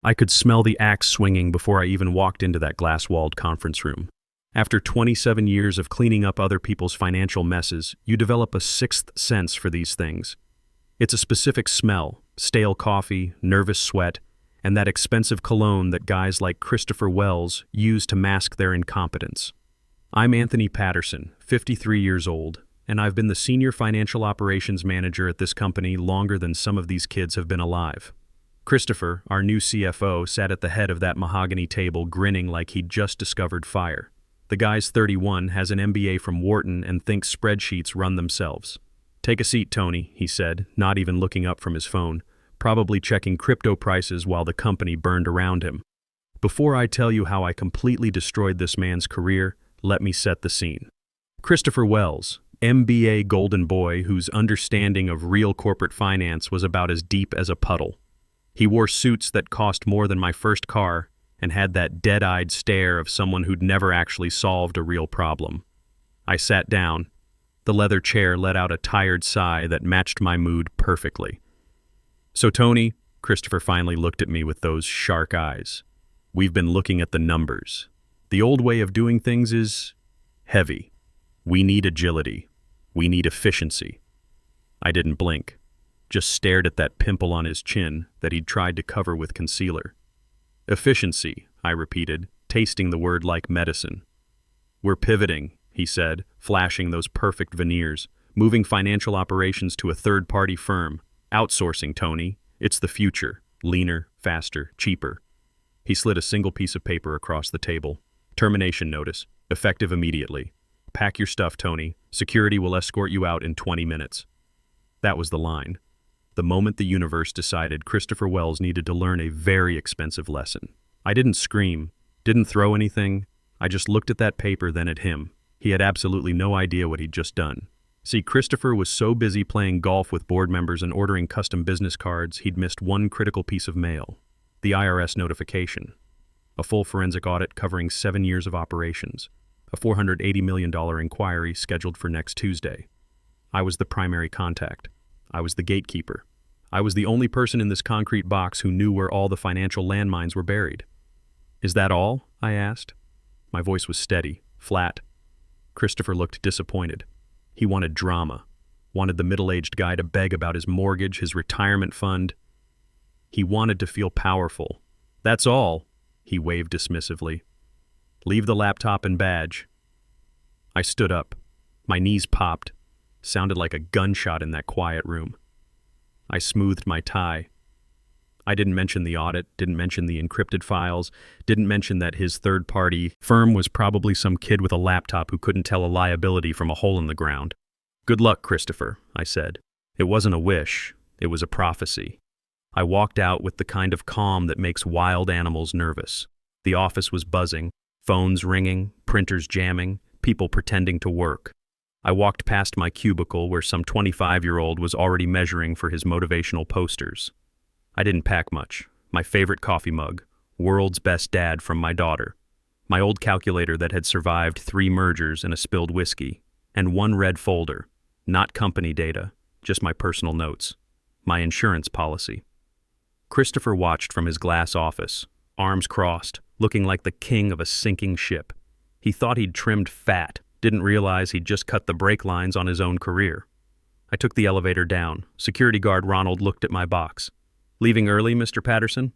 I could smell the axe swinging before I even walked into that glass-walled conference room. After 27 years of cleaning up other people's financial messes, you develop a sixth sense for these things. It's a specific smell, stale coffee, nervous sweat, and that expensive cologne that guys like Christopher Wells use to mask their incompetence. I'm Anthony Patterson, 53 years old, and I've been the senior financial operations manager at this company longer than some of these kids have been alive. Christopher, our new CFO, sat at the head of that mahogany table grinning like he'd just discovered fire. The guy's 31, has an MBA from Wharton, and thinks spreadsheets run themselves. "Take a seat, Tony," he said, not even looking up from his phone, probably checking crypto prices while the company burned around him. Before I tell you how I completely destroyed this man's career, let me set the scene. Christopher Wells, MBA golden boy whose understanding of real corporate finance was about as deep as a puddle. He wore suits that cost more than my first car and had that dead-eyed stare of someone who'd never actually solved a real problem. I sat down. The leather chair let out a tired sigh that matched my mood perfectly. "So, Tony," Christopher finally looked at me with those shark eyes, "we've been looking at the numbers. The old way of doing things is heavy. We need agility. We need efficiency." I didn't blink, just stared at that pimple on his chin that he'd tried to cover with concealer. "Efficiency," I repeated, tasting the word like medicine. "We're pivoting," he said, flashing those perfect veneers, "moving financial operations to a third-party firm. Outsourcing, Tony. It's the future. Leaner, faster, cheaper." He slid a single piece of paper across the table. "Termination notice. Effective immediately. Pack your stuff, Tony. Security will escort you out in 20 minutes. That was the line. The moment the universe decided Christopher Wells needed to learn a very expensive lesson. I didn't scream, didn't throw anything. I just looked at that paper, then at him. He had absolutely no idea what he'd just done. See, Christopher was so busy playing golf with board members and ordering custom business cards, he'd missed one critical piece of mail. The IRS notification. A full forensic audit covering 7 years of operations. A $480 million inquiry scheduled for next Tuesday. I was the primary contact. I was the gatekeeper. I was the only person in this concrete box who knew where all the financial landmines were buried. "Is that all?" I asked. My voice was steady, flat. Christopher looked disappointed. He wanted drama, wanted the middle-aged guy to beg about his mortgage, his retirement fund. He wanted to feel powerful. "That's all," he waved dismissively. "Leave the laptop and badge." I stood up. My knees popped. Sounded like a gunshot in that quiet room. I smoothed my tie. I didn't mention the audit, didn't mention the encrypted files, didn't mention that his third-party firm was probably some kid with a laptop who couldn't tell a liability from a hole in the ground. "Good luck, Christopher," I said. It wasn't a wish, it was a prophecy. I walked out with the kind of calm that makes wild animals nervous. The office was buzzing, phones ringing, printers jamming, people pretending to work. I walked past my cubicle where some 25-year-old was already measuring for his motivational posters. I didn't pack much. My favorite coffee mug, world's best dad from my daughter, my old calculator that had survived 3 mergers and a spilled whiskey, and one red folder, not company data, just my personal notes, my insurance policy. Christopher watched from his glass office, arms crossed, looking like the king of a sinking ship. He thought he'd trimmed fat, didn't realize he'd just cut the brake lines on his own career. I took the elevator down. Security guard Ronald looked at my box. "Leaving early, Mr. Patterson?"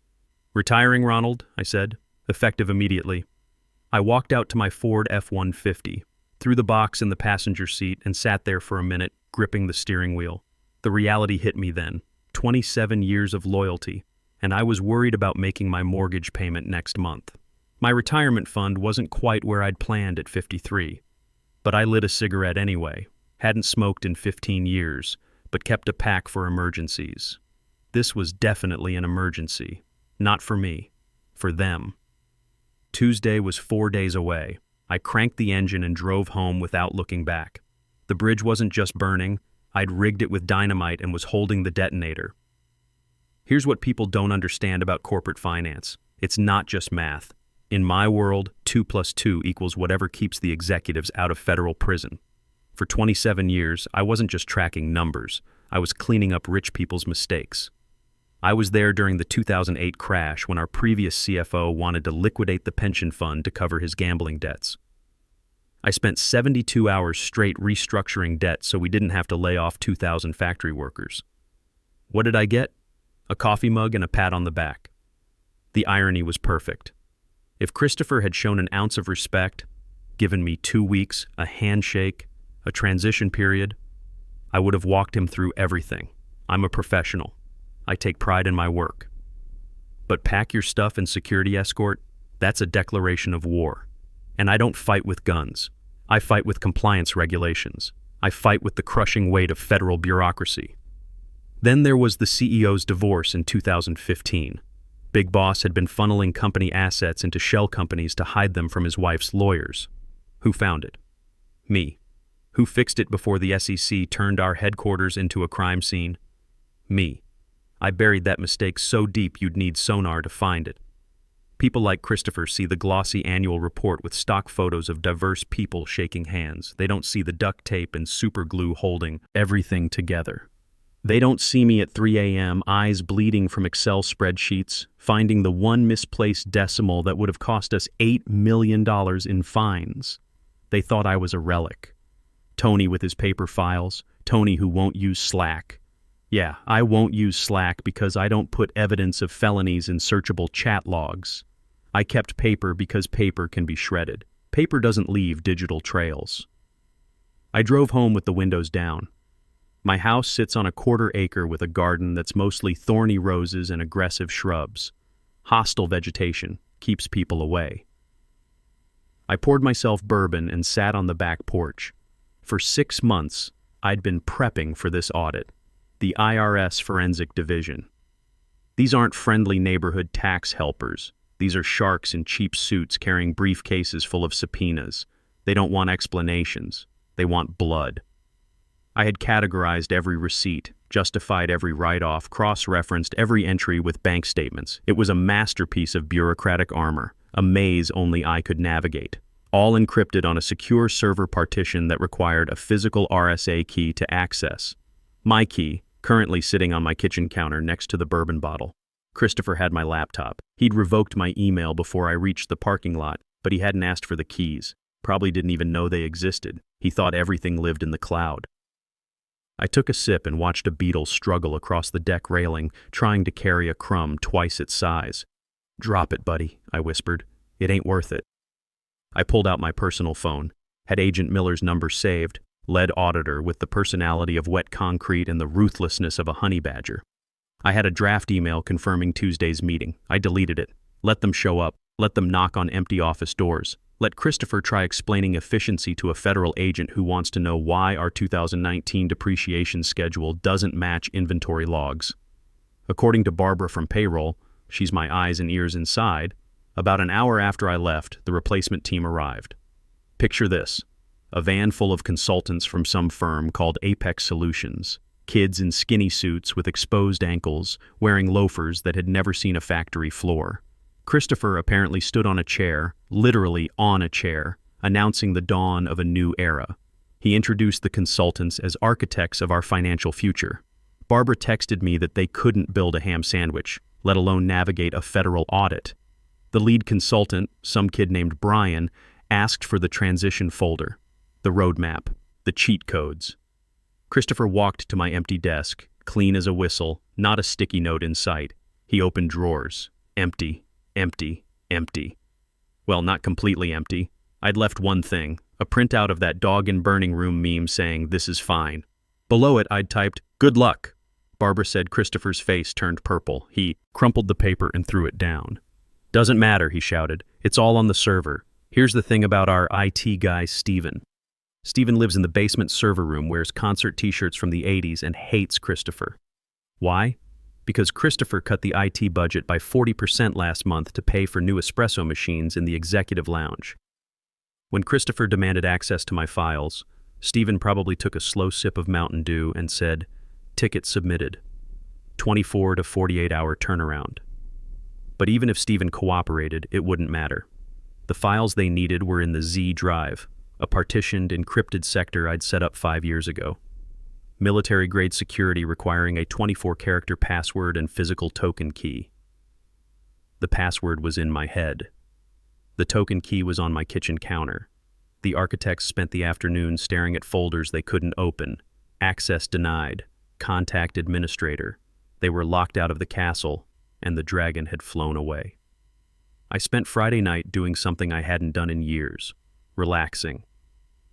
"Retiring, Ronald," I said, effective immediately. I walked out to my Ford F-150, threw the box in the passenger seat, and sat there for a minute, gripping the steering wheel. The reality hit me then. 27 years of loyalty, and I was worried about making my mortgage payment next month. My retirement fund wasn't quite where I'd planned at 53. But I lit a cigarette anyway, hadn't smoked in 15 years, but kept a pack for emergencies. This was definitely an emergency. Not for me, for them. Tuesday was 4 days away. I cranked the engine and drove home without looking back. The bridge wasn't just burning, I'd rigged it with dynamite and was holding the detonator. Here's what people don't understand about corporate finance. It's not just math. In my world, 2 + 2 equals whatever keeps the executives out of federal prison. For 27 years, I wasn't just tracking numbers. I was cleaning up rich people's mistakes. I was there during the 2008 crash when our previous CFO wanted to liquidate the pension fund to cover his gambling debts. I spent 72 hours straight restructuring debt so we didn't have to lay off 2,000 factory workers. What did I get? A coffee mug and a pat on the back. The irony was perfect. If Christopher had shown an ounce of respect, given me 2 weeks, a handshake, a transition period, I would have walked him through everything. I'm a professional. I take pride in my work. But pack your stuff and security escort, that's a declaration of war. And I don't fight with guns. I fight with compliance regulations. I fight with the crushing weight of federal bureaucracy. Then there was the CEO's divorce in 2015. Big Boss had been funneling company assets into shell companies to hide them from his wife's lawyers. Who found it? Me. Who fixed it before the SEC turned our headquarters into a crime scene? Me. I buried that mistake so deep you'd need sonar to find it. People like Christopher see the glossy annual report with stock photos of diverse people shaking hands. They don't see the duct tape and super glue holding everything together. They don't see me at 3 a.m., eyes bleeding from Excel spreadsheets, finding the one misplaced decimal that would have cost us $8 million in fines. They thought I was a relic. Tony with his paper files, Tony who won't use Slack. Yeah, I won't use Slack because I don't put evidence of felonies in searchable chat logs. I kept paper because paper can be shredded. Paper doesn't leave digital trails. I drove home with the windows down. My house sits on a 1/4 acre with a garden that's mostly thorny roses and aggressive shrubs. Hostile vegetation keeps people away. I poured myself bourbon and sat on the back porch. For 6 months, I'd been prepping for this audit. The IRS Forensic Division. These aren't friendly neighborhood tax helpers. These are sharks in cheap suits carrying briefcases full of subpoenas. They don't want explanations. They want blood. I had categorized every receipt, justified every write-off, cross-referenced every entry with bank statements. It was a masterpiece of bureaucratic armor, a maze only I could navigate. All encrypted on a secure server partition that required a physical RSA key to access. My key, currently sitting on my kitchen counter next to the bourbon bottle. Christopher had my laptop. He'd revoked my email before I reached the parking lot, but he hadn't asked for the keys. Probably didn't even know they existed. He thought everything lived in the cloud. I took a sip and watched a beetle struggle across the deck railing, trying to carry a crumb twice its size. "Drop it, buddy," I whispered. "It ain't worth it." I pulled out my personal phone, had Agent Miller's number saved, lead auditor with the personality of wet concrete and the ruthlessness of a honey badger. I had a draft email confirming Tuesday's meeting. I deleted it. Let them show up. Let them knock on empty office doors. Let Christopher try explaining efficiency to a federal agent who wants to know why our 2019 depreciation schedule doesn't match inventory logs. According to Barbara from payroll, she's my eyes and ears inside, about an hour after I left, the replacement team arrived. Picture this. A van full of consultants from some firm called Apex Solutions. Kids in skinny suits with exposed ankles, wearing loafers that had never seen a factory floor. Christopher apparently stood on a chair, literally on a chair, announcing the dawn of a new era. He introduced the consultants as architects of our financial future. Barbara texted me that they couldn't build a ham sandwich, let alone navigate a federal audit. The lead consultant, some kid named Brian, asked for the transition folder, the roadmap, the cheat codes. Christopher walked to my empty desk, clean as a whistle, not a sticky note in sight. He opened drawers. Empty, empty, empty. Well, not completely empty. I'd left one thing, a printout of that dog in burning room meme saying, "This is fine." Below it, I'd typed, "Good luck." Barbara said Christopher's face turned purple. He crumpled the paper and threw it down. "Doesn't matter," he shouted. "It's all on the server. Here's the thing about our IT guy, Steven. Steven lives in the basement server room, wears concert t-shirts from the 80s, and hates Christopher. Why? Because Christopher cut the IT budget by 40% last month to pay for new espresso machines in the executive lounge. When Christopher demanded access to my files, Steven probably took a slow sip of Mountain Dew and said, "Ticket submitted. 24 to 48 hour turnaround." But even if Steven cooperated, it wouldn't matter. The files they needed were in the Z drive, a partitioned, encrypted sector I'd set up 5 years ago. Military-grade security requiring a 24-character password and physical token key. The password was in my head. The token key was on my kitchen counter. The architects spent the afternoon staring at folders they couldn't open. Access denied. Contact administrator. They were locked out of the castle, and the dragon had flown away. I spent Friday night doing something I hadn't done in years. Relaxing.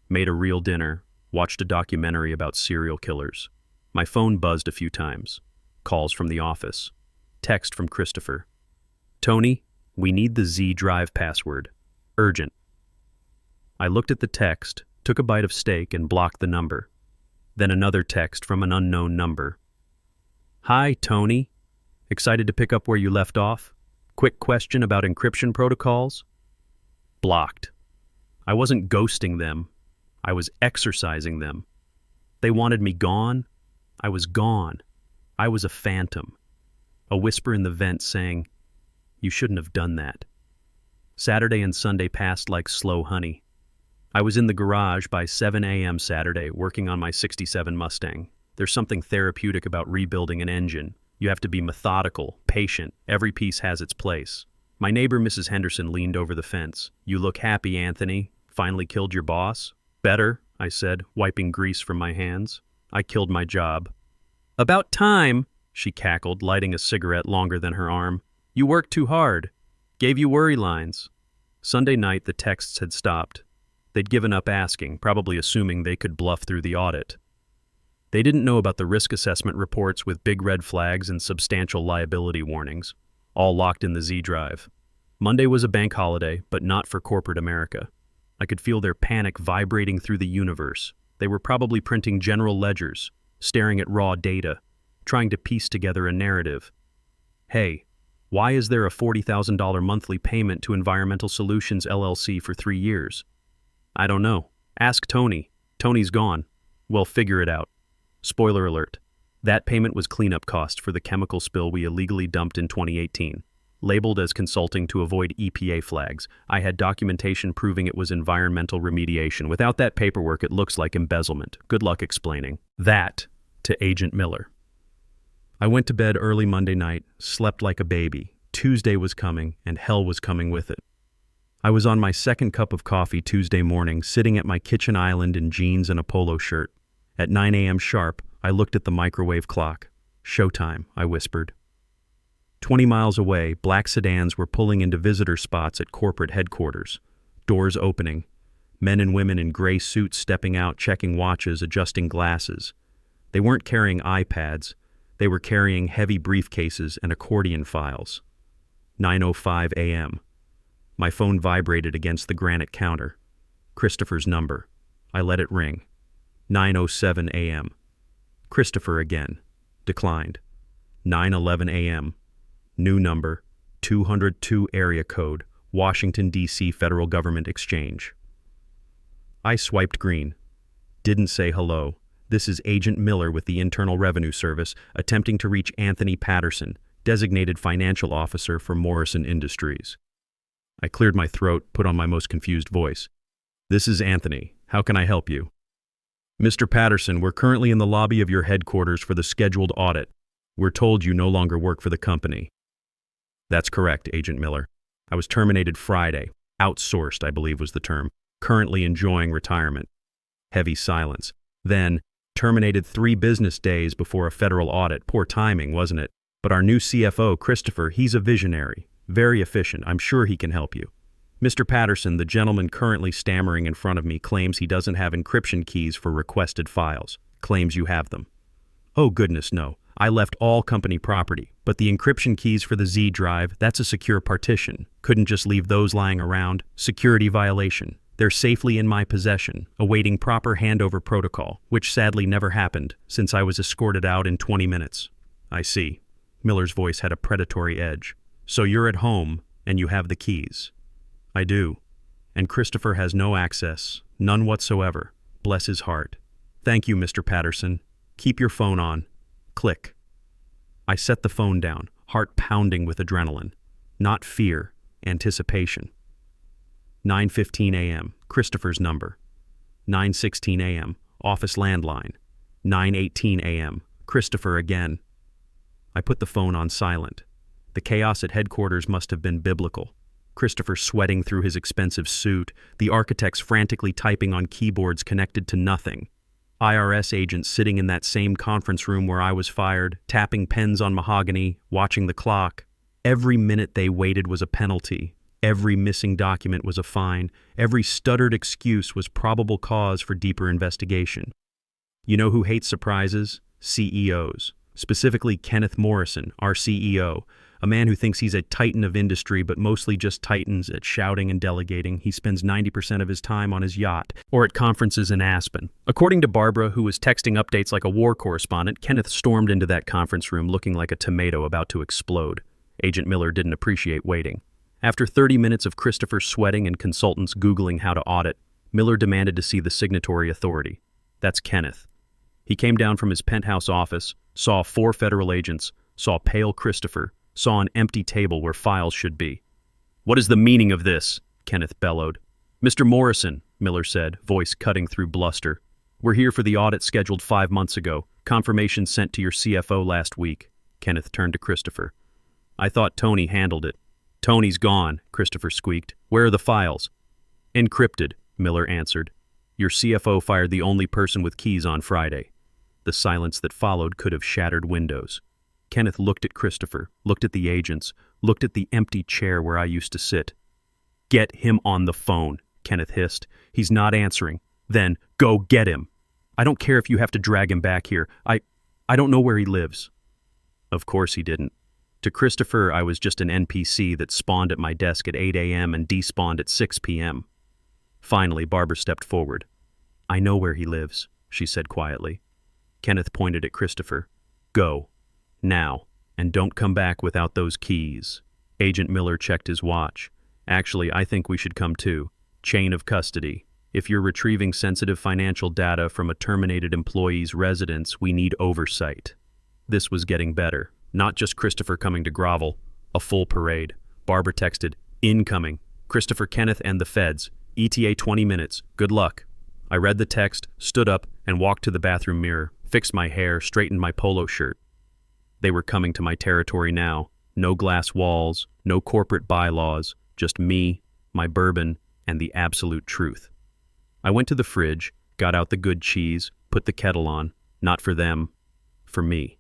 Made a real dinner, watched a documentary about serial killers. My phone buzzed a few times. Calls from the office. Text from Christopher. Tony, we need the Z Drive password. Urgent. I looked at the text, took a bite of steak, and blocked the number. Then another text from an unknown number. Hi, Tony. Excited to pick up where you left off? Quick question about encryption protocols? Blocked. I wasn't ghosting them. I was exercising them. They wanted me gone. I was gone. I was a phantom. A whisper in the vent saying, "You shouldn't have done that." Saturday and Sunday passed like slow honey. I was in the garage by 7 a.m. Saturday working on my '67 Mustang. There's something therapeutic about rebuilding an engine. You have to be methodical, patient. Every piece has its place. My neighbor, Mrs. Henderson, leaned over the fence. "You look happy, Anthony. Finally killed your boss?" "Better," I said, wiping grease from my hands. "I killed my job." "About time," she cackled, lighting a cigarette longer than her arm. "You worked too hard. Gave you worry lines." Sunday night, the texts had stopped. They'd given up asking, probably assuming they could bluff through the audit. They didn't know about the risk assessment reports with big red flags and substantial liability warnings, all locked in the Z Drive. Monday was a bank holiday, but not for corporate America. I could feel their panic vibrating through the universe. They were probably printing general ledgers, staring at raw data, trying to piece together a narrative. Hey, why is there a $40,000 monthly payment to Environmental Solutions LLC for 3 years? I don't know. Ask Tony. Tony's gone. We'll figure it out. Spoiler alert. That payment was cleanup cost for the chemical spill we illegally dumped in 2018. Labeled as consulting to avoid EPA flags, I had documentation proving it was environmental remediation. Without that paperwork, it looks like embezzlement. Good luck explaining. That to Agent Miller. I went to bed early Monday night, slept like a baby. Tuesday was coming, and hell was coming with it. I was on my second cup of coffee Tuesday morning, sitting at my kitchen island in jeans and a polo shirt. At 9 a.m. sharp, I looked at the microwave clock. "Showtime," I whispered. 20 miles away, black sedans were pulling into visitor spots at corporate headquarters. Doors opening. Men and women in gray suits stepping out, checking watches, adjusting glasses. They weren't carrying iPads. They were carrying heavy briefcases and accordion files. 9:05 a.m. My phone vibrated against the granite counter. Christopher's number. I let it ring. 9:07 a.m. Christopher again. Declined. 9:11 a.m. New number, 202 area code, Washington, D.C. Federal Government Exchange. I swiped green. Didn't say hello. This is Agent Miller with the Internal Revenue Service, attempting to reach Anthony Patterson, designated financial officer for Morrison Industries. I cleared my throat, put on my most confused voice. "This is Anthony. How can I help you?" "Mr. Patterson, we're currently in the lobby of your headquarters for the scheduled audit. We're told you no longer work for the company." "That's correct, Agent Miller. I was terminated Friday. Outsourced, I believe was the term. Currently enjoying retirement." Heavy silence. Then, terminated 3 business days before a federal audit. Poor timing, wasn't it? But our new CFO, Christopher, he's a visionary. Very efficient. I'm sure he can help you. Mr. Patterson, the gentleman currently stammering in front of me, claims he doesn't have encryption keys for requested files. Claims you have them. Oh goodness, no. I left all company property, but the encryption keys for the Z Drive, that's a secure partition. Couldn't just leave those lying around. Security violation. They're safely in my possession, awaiting proper handover protocol, which sadly never happened since I was escorted out in 20 minutes. I see. Miller's voice had a predatory edge. So you're at home, and you have the keys. I do. And Christopher has no access, none whatsoever. Bless his heart. Thank you, Mr. Patterson. Keep your phone on. Click. I set the phone down, heart pounding with adrenaline. Not fear, anticipation. 9:15 a.m., Christopher's number. 9:16 a.m., office landline. 9:18 a.m. Christopher again. I put the phone on silent. The chaos at headquarters must have been biblical. Christopher sweating through his expensive suit, the architects frantically typing on keyboards connected to nothing. IRS agents sitting in that same conference room where I was fired, tapping pens on mahogany, watching the clock. Every minute they waited was a penalty. Every missing document was a fine. Every stuttered excuse was probable cause for deeper investigation. You know who hates surprises? CEOs. Specifically Kenneth Morrison, our CEO, a man who thinks he's a titan of industry but mostly just titans at shouting and delegating. He spends 90% of his time on his yacht or at conferences in Aspen. According to Barbara, who was texting updates like a war correspondent, Kenneth stormed into that conference room looking like a tomato about to explode. Agent Miller didn't appreciate waiting. After 30 minutes of Christopher sweating and consultants Googling how to audit, Miller demanded to see the signatory authority. That's Kenneth. He came down from his penthouse office, saw 4 federal agents, saw pale Christopher, saw an empty table where files should be. "What is the meaning of this?" Kenneth bellowed. "Mr. Morrison," Miller said, voice cutting through bluster. "We're here for the audit scheduled 5 months ago. Confirmation sent to your CFO last week." Kenneth turned to Christopher. "I thought Tony handled it." "Tony's gone," Christopher squeaked. "Where are the files?" "Encrypted," Miller answered. "Your CFO fired the only person with keys on Friday." The silence that followed could have shattered windows. Kenneth looked at Christopher, looked at the agents, looked at the empty chair where I used to sit. "Get him on the phone," Kenneth hissed. "He's not answering. Then go get him. I don't care if you have to drag him back here. I don't know where he lives." Of course he didn't. To Christopher, I was just an NPC that spawned at my desk at 8 a.m. and despawned at 6 p.m. Finally, Barbara stepped forward. "I know where he lives," she said quietly. Kenneth pointed at Christopher. "Go. Now. And don't come back without those keys." Agent Miller checked his watch. "Actually, I think we should come too. Chain of custody. If you're retrieving sensitive financial data from a terminated employee's residence, we need oversight." This was getting better. Not just Christopher coming to grovel. A full parade. Barbara texted, "Incoming. Christopher, Kenneth, and the feds. ETA 20 minutes. Good luck." I read the text, stood up, and walked to the bathroom mirror, fixed my hair, straightened my polo shirt. They were coming to my territory now. No glass walls, no corporate bylaws, just me, my bourbon, and the absolute truth. I went to the fridge, got out the good cheese, put the kettle on. Not for them, for me.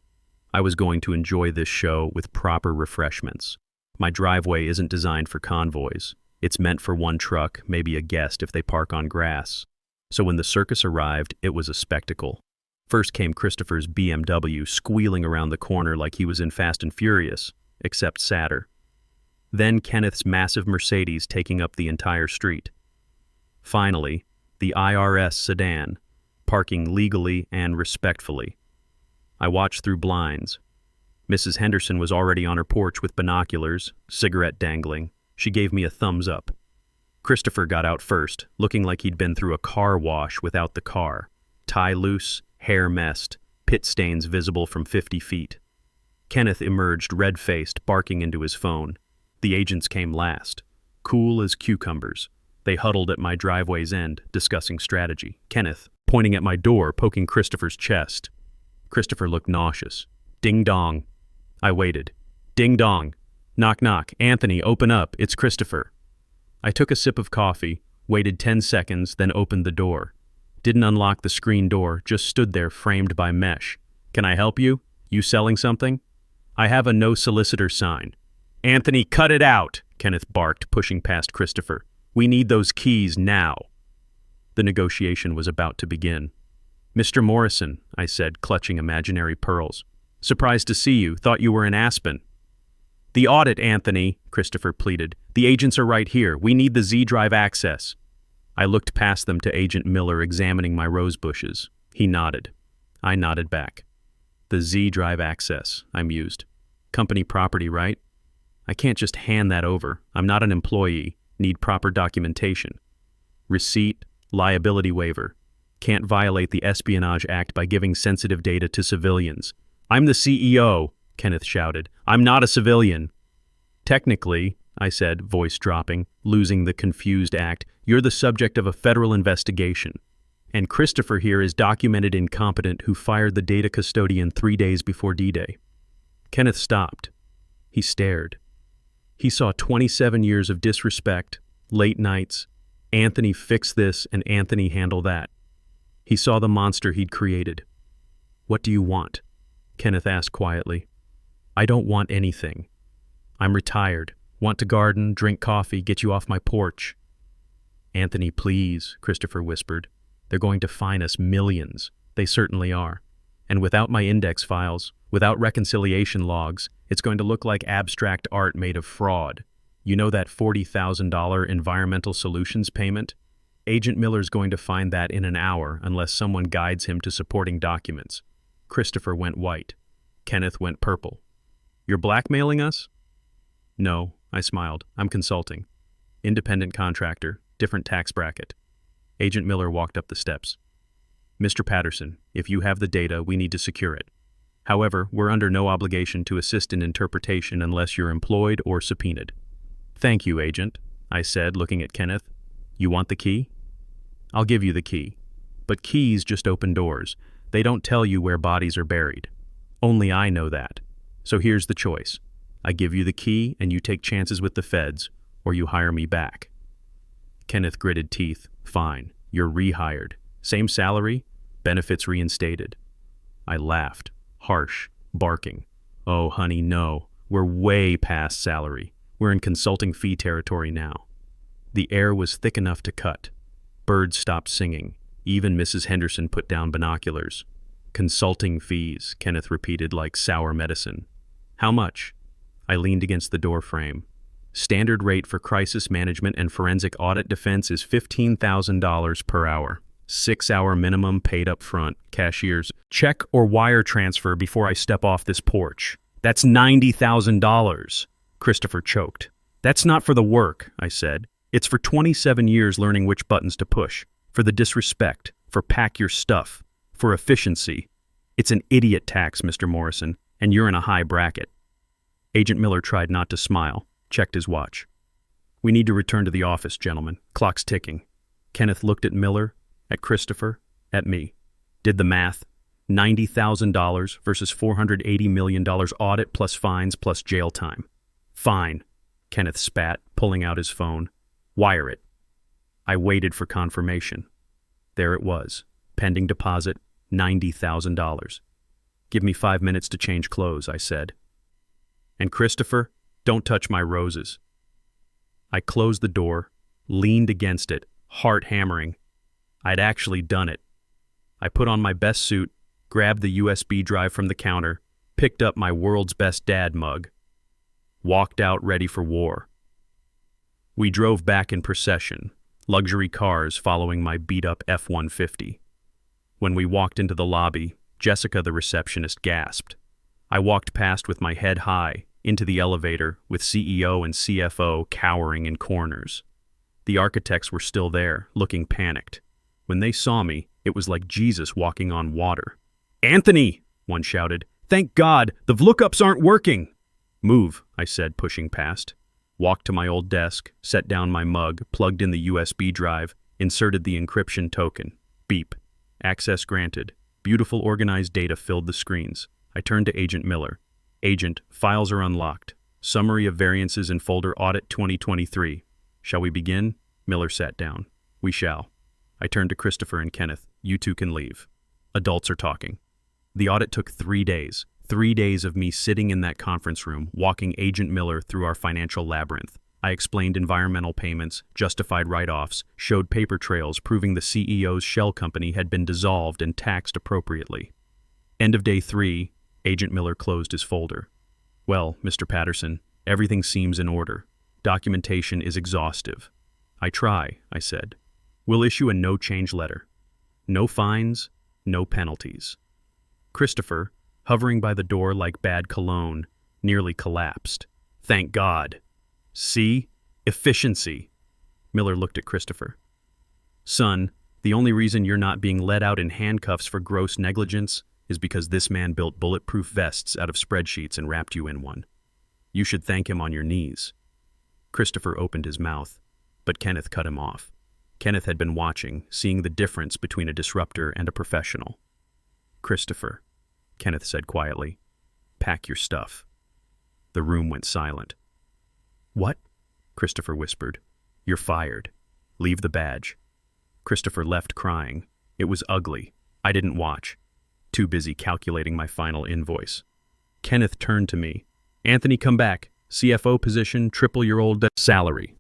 I was going to enjoy this show with proper refreshments. My driveway isn't designed for convoys. It's meant for one truck, maybe a guest if they park on grass. So when the circus arrived, it was a spectacle. First came Christopher's BMW squealing around the corner like he was in Fast and Furious, except sadder. Then Kenneth's massive Mercedes taking up the entire street. Finally, the IRS sedan, parking legally and respectfully. I watched through blinds. Mrs. Henderson was already on her porch with binoculars, cigarette dangling. She gave me a thumbs up. Christopher got out first, looking like he'd been through a car wash without the car. Tie loose, hair messed, pit stains visible from 50 feet. Kenneth emerged red-faced, barking into his phone. The agents came last. Cool as cucumbers. They huddled at my driveway's end, discussing strategy. Kenneth, pointing at my door, poking Christopher's chest. Christopher looked nauseous. Ding dong. I waited. Ding dong. Knock knock. Anthony, open up. It's Christopher. I took a sip of coffee, waited 10 seconds, then opened the door. Didn't unlock the screen door, just stood there framed by mesh. "Can I help you? You selling something?" "I have a no solicitor sign." "Anthony, cut it out!" Kenneth barked, pushing past Christopher. "We need those keys now." The negotiation was about to begin. "Mr. Morrison," I said, clutching imaginary pearls. "Surprised to see you. Thought you were in Aspen." "The audit, Anthony," Christopher pleaded. "The agents are right here. We need the Z-Drive access." I looked past them to Agent Miller examining my rose bushes. He nodded. I nodded back. "The Z-Drive access," I mused. "Company property, right? I can't just hand that over. I'm not an employee. Need proper documentation. Receipt, liability waiver. Can't violate the Espionage Act by giving sensitive data to civilians." "I'm the CEO," Kenneth shouted. "I'm not a civilian." "Technically," I said, voice dropping, losing the confused act, "you're the subject of a federal investigation. And Christopher here is documented incompetent who fired the data custodian 3 days before D-Day. Kenneth stopped. He stared. He saw 27 years of disrespect, late nights, Anthony fix this and Anthony handle that. He saw the monster he'd created. "What do you want?" Kenneth asked quietly. "I don't want anything. I'm retired. Want to garden, drink coffee, get you off my porch." "Anthony, please," Christopher whispered. "They're going to fine us millions. They certainly are. And without my index files, without reconciliation logs, it's going to look like abstract art made of fraud. You know that $40,000 environmental solutions payment? Agent Miller's going to find that in an hour unless someone guides him to supporting documents." Christopher went white. Kenneth went purple. "You're blackmailing us?" "No," I smiled. "I'm consulting. Independent contractor, different tax bracket." Agent Miller walked up the steps. "Mr. Patterson, if you have the data, we need to secure it. However, we're under no obligation to assist in interpretation unless you're employed or subpoenaed." "Thank you, Agent," I said, looking at Kenneth. "You want the key?" "I'll give you the key. But keys just open doors. They don't tell you where bodies are buried. Only I know that. So here's the choice. I give you the key and you take chances with the feds, or you hire me back." Kenneth gritted teeth. "Fine, you're rehired. Same salary, benefits reinstated." I laughed, harsh, barking. "Oh, honey, no. We're way past salary. We're in consulting fee territory now." The air was thick enough to cut. Birds stopped singing. Even Mrs. Henderson put down binoculars. "Consulting fees," Kenneth repeated like sour medicine. "How much?" I leaned against the door frame. "Standard rate for crisis management and forensic audit defense is $15,000 per hour. 6-hour minimum paid up front. Cashiers, check or wire transfer before I step off this porch." "That's $90,000. Christopher choked. "That's not for the work," I said. "It's for 27 years learning which buttons to push. For the disrespect. For pack your stuff. For efficiency. It's an idiot tax, Mr. Morrison, and you're in a high bracket." Agent Miller tried not to smile, checked his watch. "We need to return to the office, gentlemen. Clock's ticking." Kenneth looked at Miller, at Christopher, at me. Did the math. $90,000 versus $480 million audit plus fines plus jail time. "Fine," Kenneth spat, pulling out his phone. "Wire it." I waited for confirmation. There it was. Pending deposit, $90,000. "Give me 5 minutes to change clothes," I said. "And Christopher, don't touch my roses." I closed the door, leaned against it, heart hammering. I'd actually done it. I put on my best suit, grabbed the USB drive from the counter, picked up my world's best dad mug, walked out ready for war. We drove back in procession, luxury cars following my beat-up F-150. When we walked into the lobby, Jessica, the receptionist, gasped. I walked past with my head high, into the elevator, with CEO and CFO cowering in corners. The architects were still there, looking panicked. When they saw me, it was like Jesus walking on water. "Anthony!" one shouted. "Thank God, the lookups aren't working!" "Move," I said, pushing past. Walked to my old desk, set down my mug, plugged in the USB drive, inserted the encryption token. Beep. Access granted. Beautiful organized data filled the screens. I turned to Agent Miller. "Agent, files are unlocked. Summary of variances in folder Audit 2023. Shall we begin?" Miller sat down. "We shall." I turned to Christopher and Kenneth. "You two can leave. Adults are talking." The audit took 3 days. 3 days of me sitting in that conference room, walking Agent Miller through our financial labyrinth. I explained environmental payments, justified write-offs, showed paper trails proving the CEO's shell company had been dissolved and taxed appropriately. End of day 3, Agent Miller closed his folder. "Well, Mr. Patterson, everything seems in order. Documentation is exhaustive." "I try," I said. "We'll issue a no-change letter. No fines, no penalties." Christopher, hovering by the door like bad cologne, nearly collapsed. "Thank God." "See? Efficiency." Miller looked at Christopher. "Son, the only reason you're not being let out in handcuffs for gross negligence is because this man built bulletproof vests out of spreadsheets and wrapped you in one. You should thank him on your knees." Christopher opened his mouth, but Kenneth cut him off. Kenneth had been watching, seeing the difference between a disruptor and a professional. "Christopher," Kenneth said quietly, "pack your stuff." The room went silent. "What?" Christopher whispered. "You're fired. Leave the badge." Christopher left crying. It was ugly. I didn't watch. Too busy calculating my final invoice. Kenneth turned to me. "Anthony, come back. CFO position, triple your old salary."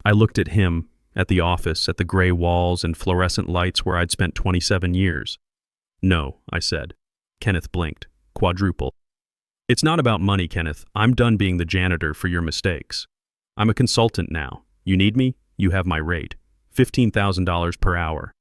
I looked at him, at the office, at the gray walls and fluorescent lights where I'd spent 27 years. "No," I said. Kenneth blinked. "Quadruple." "It's not about money, Kenneth. I'm done being the janitor for your mistakes. I'm a consultant now. You need me? You have my rate. $15,000 per hour."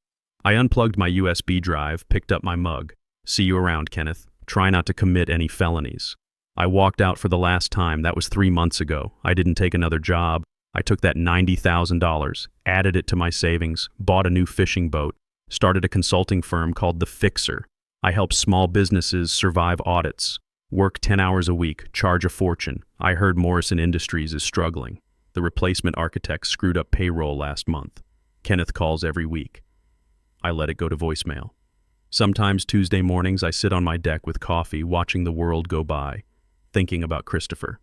I unplugged my USB drive, picked up my mug. "See you around, Kenneth. Try not to commit any felonies." I walked out for the last time. That was 3 months ago. I didn't take another job. I took that $90,000, added it to my savings, bought a new fishing boat, started a consulting firm called The Fixer. I help small businesses survive audits. Work 10 hours a week, charge a fortune. I heard Morrison Industries is struggling. The replacement architect screwed up payroll last month. Kenneth calls every week. I let it go to voicemail. Sometimes Tuesday mornings I sit on my deck with coffee, watching the world go by, thinking about Christopher.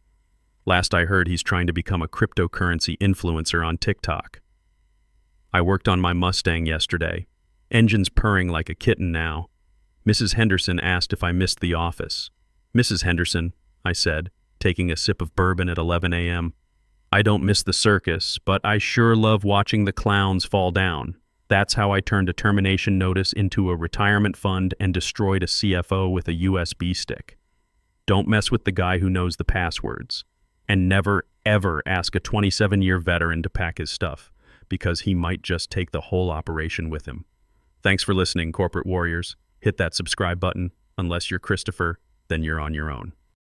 Last I heard, he's trying to become a cryptocurrency influencer on TikTok. I worked on my Mustang yesterday. Engine's purring like a kitten now. Mrs. Henderson asked if I missed the office. "Mrs. Henderson," I said, taking a sip of bourbon at 11 a.m., "I don't miss the circus, but I sure love watching the clowns fall down. That's how I turned a termination notice into a retirement fund and destroyed a CFO with a USB stick. Don't mess with the guy who knows the passwords. And never, ever ask a 27-year veteran to pack his stuff, because he might just take the whole operation with him." Thanks for listening, corporate warriors. Hit that subscribe button. Unless you're Christopher, then you're on your own.